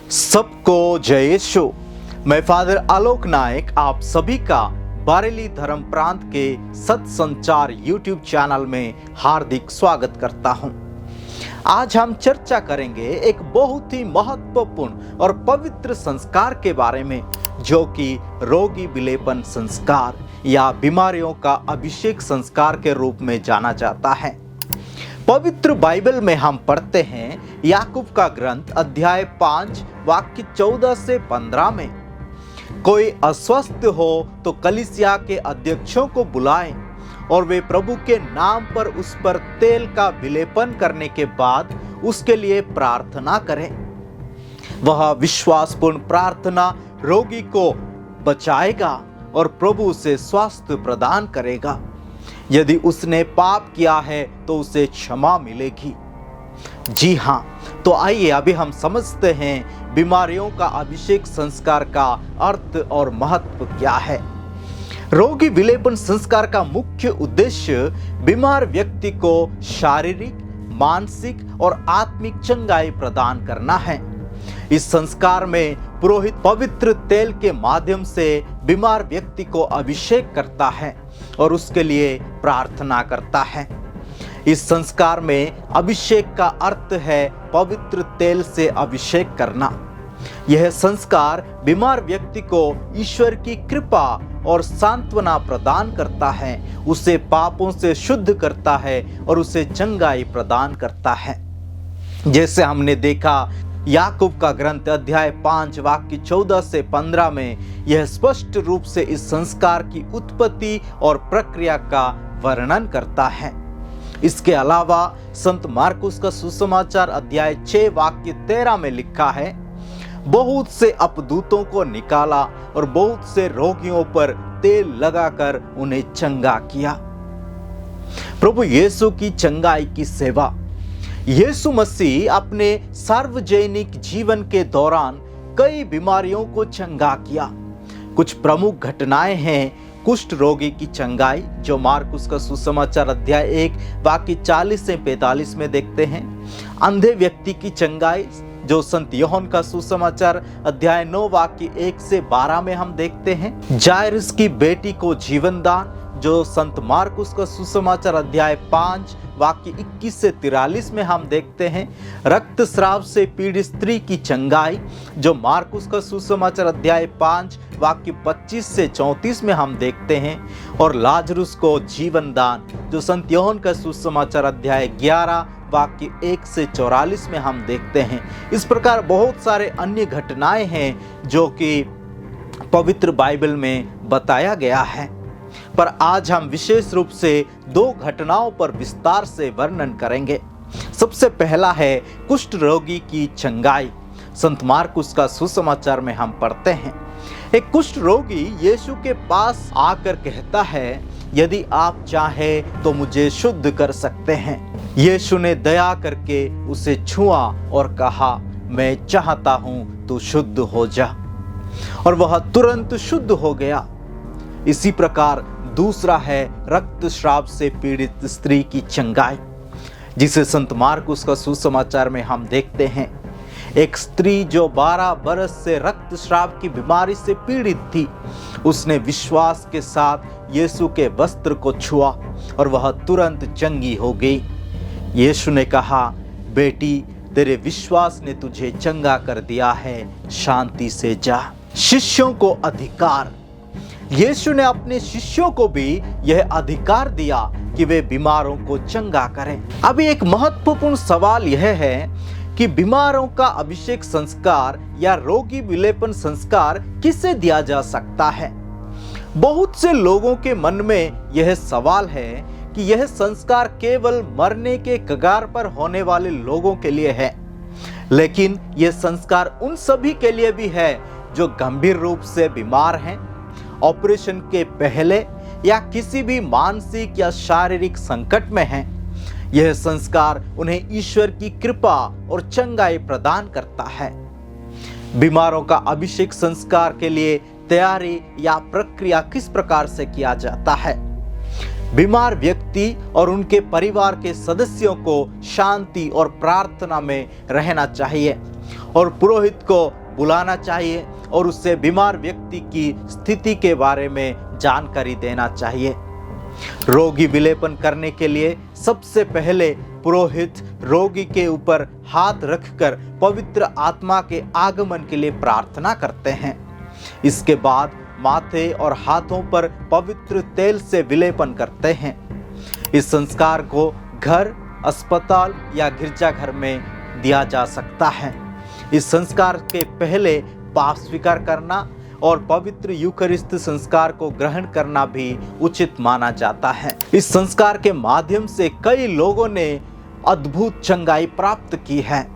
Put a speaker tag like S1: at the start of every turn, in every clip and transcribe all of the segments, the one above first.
S1: सबको जय यीशु। मैं फादर आलोक नायक आप सभी का बारेली धर्म प्रांत के सत्संचार यूट्यूब चैनल में हार्दिक स्वागत करता हूं। आज हम चर्चा करेंगे एक बहुत ही महत्वपूर्ण और पवित्र संस्कार के बारे में, जो कि रोगी विलेपन संस्कार या बीमारियों का अभिषेक संस्कार के रूप में जाना जाता है। पवित्र बाइबल में हम पढ़ते हैं याकूब का ग्रंथ अध्याय 5 वाक्य 14 से 15 में, कोई अस्वस्थ हो तो कलीसिया के अध्यक्षों को बुलाएं और वे प्रभु के नाम पर उस पर तेल का विलेपन करने के बाद उसके लिए प्रार्थना करें। वह विश्वासपूर्ण प्रार्थना रोगी को बचाएगा और प्रभु उसे स्वास्थ्य प्रदान करेगा। यदि उसने पाप किया है तो उसे क्षमा मिलेगी। जी हाँ, तो आइए अभी हम समझते हैं बीमारियों का अभिषेक संस्कार का अर्थ और महत्व क्या है। रोगी विलेपन संस्कार का मुख्य उद्देश्य बीमार व्यक्ति को शारीरिक, मानसिक और आत्मिक चंगाई प्रदान करना है। इस संस्कार में पुरोहित पवित्र तेल के माध्यम से बीमार व्यक्ति को अभिषेक करता है और उसके लिए प्रार्थना करता है। इस संस्कार में अभिषेक का अर्थ है पवित्र तेल से अभिषेक करना। यह संस्कार बीमार व्यक्ति को ईश्वर की कृपा और सांत्वना प्रदान करता है, उसे पापों से शुद्ध करता है और उसे चंगाई प्रदान करता है। जैसे हमने देखा याकूब का ग्रंथ अध्याय 5 वाक्य 14 से 15 में यह स्पष्ट रूप से इस संस्कार की उत्पत्ति और प्रक्रिया का वर्णन करता है। इसके अलावा संत मार्कुस का सुसमाचार अध्याय 6 वाक्य 13 में लिखा है, बहुत से अपदूतों को निकाला और बहुत से रोगियों पर तेल लगाकर उन्हें चंगा किया। प्रभु यीशु की चंगाई की सेवा। यीशु मसीह अपने सार्वजनिक जीवन के दौरान कई बीमारियों को चंगा किया। कुछ प्रमुख घटनाएं हैं कुष्ठ रोगी की चंगाई, जो मार्कुस का सुसमाचार अध्याय 1 वाक्य 40 से 45 में देखते हैं। अंधे व्यक्ति की चंगाई, जो संत यूहन्ना का सुसमाचार अध्याय 9 वाक्य 1 से 12 में हम देखते हैं। जायरस की बेटी को जीवन दान, जो संत मार्कुस का सुसमाचार अध्याय 5 वाक्य 21 से 43 में हम देखते हैं। रक्तस्राव से पीड़ित स्त्री की चंगाई, जो मार्कुस का सुसमाचार अध्याय 5 वाक्य 25 से 34 में हम देखते हैं। और लाजरुस को जीवन दान, जो संत यूहन्ना का सुसमाचार अध्याय 11 वाक्य 1 से 44 में हम देखते हैं। इस प्रकार बहुत सारे अन्य घटनाएं हैं जो कि पवित्र बाइबल में बताया गया है, पर आज हम विशेष रूप से 2 घटनाओं पर विस्तार से वर्णन करेंगे। सबसे पहला है कुष्ठ रोगी की चंगाई। संत मार्कुस का सुसमाचार में हम पढ़ते हैं, एक कुष्ठ रोगी यीशु के पास आकर कहता है, यदि आप चाहें तो मुझे शुद्ध कर सकते हैं। यीशु ने दया करके उसे छुआ और कहा, मैं चाहता हूं तू शुद्ध हो जा, और वह तुरंत शुद्ध हो गया। इसी प्रकार दूसरा है रक्तस्राव से पीड़ित स्त्री की चंगाई, जिसे संत मार्कुस का सुसमाचार में हम देखते हैं। एक स्त्री जो 12 बरस से रक्तस्राव की बीमारी से पीड़ित थी, उसने विश्वास के साथ यीशु के वस्त्र को छुआ और वह तुरंत चंगी हो गई। यीशु ने कहा, बेटी, तेरे विश्वास ने तुझे चंगा कर दिया है, शांति से जा। शिष्यों को अधिकार। यीशु ने अपने शिष्यों को भी यह अधिकार दिया कि वे बीमारों को चंगा करें। अभी एक महत्वपूर्ण सवाल यह है कि बीमारों का अभिषेक संस्कार या रोगी विलेपन संस्कार किसे दिया जा सकता है। बहुत से लोगों के मन में यह सवाल है कि यह संस्कार केवल मरने के कगार पर होने वाले लोगों के लिए है, लेकिन यह संस्कार उन सभी के लिए भी है जो गंभीर रूप से बीमार हैं, ऑपरेशन के पहले या किसी भी मानसिक या शारीरिक संकट में हैं। यह संस्कार उन्हें ईश्वर की कृपा और चंगाई प्रदान करता है। बीमारों का अभिषेक संस्कार के लिए तैयारी या प्रक्रिया किस प्रकार से किया जाता है। बीमार व्यक्ति और उनके परिवार के सदस्यों को शांति और प्रार्थना में रहना चाहिए और पुरोहित को बुलाना चाहिए और उससे बीमार व्यक्ति की स्थिति के बारे में जानकारी देना चाहिए। रोगी विलेपन करने के लिए सबसे पहले पुरोहित रोगी के ऊपर हाथ रखकर पवित्र आत्मा के आगमन के लिए प्रार्थना करते हैं। इसके बाद माथे और हाथों पर पवित्र तेल से विलेपन करते हैं। इस संस्कार को घर, अस्पताल या गिरजाघर में दिया जा सकता है। इस संस्कार के पहले पाप स्वीकार करना और पवित्र यूकरिस्त संस्कार को ग्रहण करना भी उचित माना जाता है। इस संस्कार के माध्यम से कई लोगों ने अद्भुत चंगाई प्राप्त की है।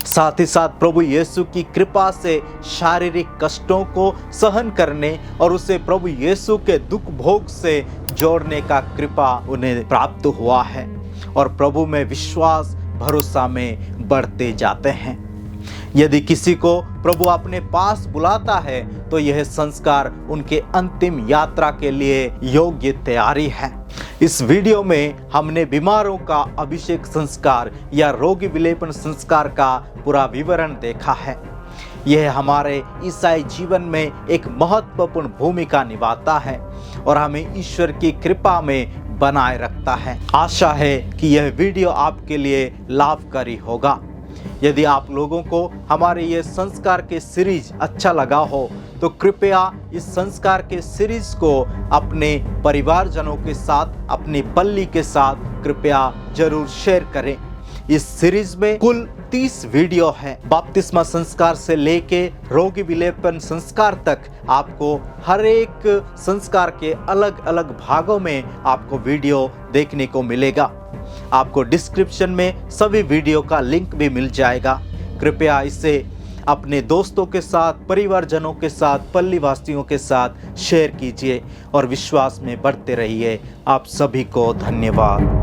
S1: साथ ही साथ प्रभु यीशु की कृपा से शारीरिक कष्टों को सहन करने और उसे प्रभु यीशु के दुख भोग से जोड़ने का कृपा उन्हें प्राप्त हुआ है और प्रभु में विश्वास भरोसा में बढ़ते जाते हैं। यदि किसी को प्रभु अपने पास बुलाता है तो यह संस्कार उनके अंतिम यात्रा के लिए योग्य तैयारी है। इस वीडियो में हमने बीमारों का अभिषेक संस्कार या रोगी विलेपन संस्कार का पूरा विवरण देखा है। यह हमारे ईसाई जीवन में एक महत्वपूर्ण भूमिका निभाता है और हमें ईश्वर की कृपा में बनाए रखता है। आशा है कि यह वीडियो आपके लिए लाभकारी होगा। यदि आप लोगों को हमारे ये संस्कार के सीरीज अच्छा लगा हो तो कृपया इस संस्कार के सीरीज को अपने परिवारजनों के साथ, अपनी पल्ली के साथ कृपया जरूर शेयर करें। इस सीरीज में कुल 30 वीडियो हैं। बपतिस्मा संस्कार से लेके रोगी विलेपन संस्कार तक आपको हर एक संस्कार के अलग अलग भागों में आपको वीडियो देखने को मिलेगा। आपको डिस्क्रिप्शन में सभी वीडियो का लिंक भी मिल जाएगा। कृपया इसे अपने दोस्तों के साथ, परिवारजनों के साथ, पल्ली वासियों के साथ शेयर कीजिए और विश्वास में बढ़ते रहिए। आप सभी को धन्यवाद।